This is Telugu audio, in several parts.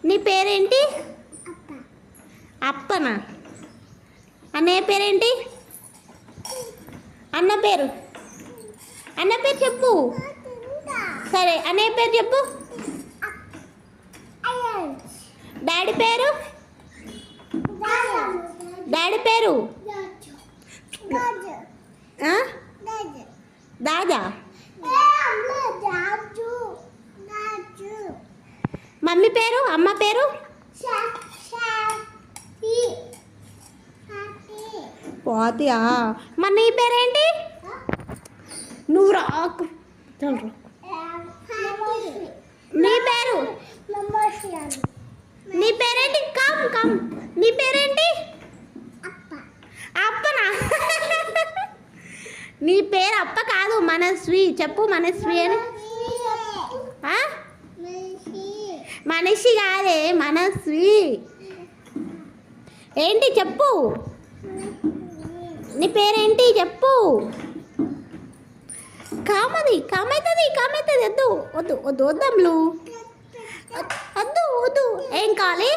నీ పేరేంటి? అప్పనా? అన్నయ్య పేరేంటి? అన్న పేరు చెప్పు. సరే, అన్నయ్య పేరు చెప్పు. డాడీ పేరు? దాదా. మమ్మీ పేరు? అమ్మ పేరు? పోతియా. మరి నీ పేరేంటి? నువ్వు రాకు. నీ పేరు? నీ పేరేంటి? కమ్. నీ పేరేంటి? అప్పనా? నీ పేరు అప్ప కాదు, మనస్వి. చెప్పు మనస్వి అని. మనిషి కాదే, మనస్వి. ఏంటి చెప్పు. నీ పేరేంటి చెప్పు. కామైతుంది. వద్దమ్లు వద్దు. ఏం కావాలి?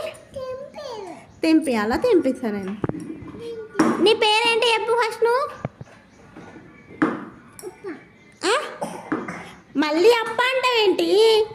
తెంపియాలా? తెంపిస్తా నేను. నీ పేరేంటి చెప్పు ఫస్ట్ నువ్వు. మళ్ళీ అప్ప అంటావేంటి?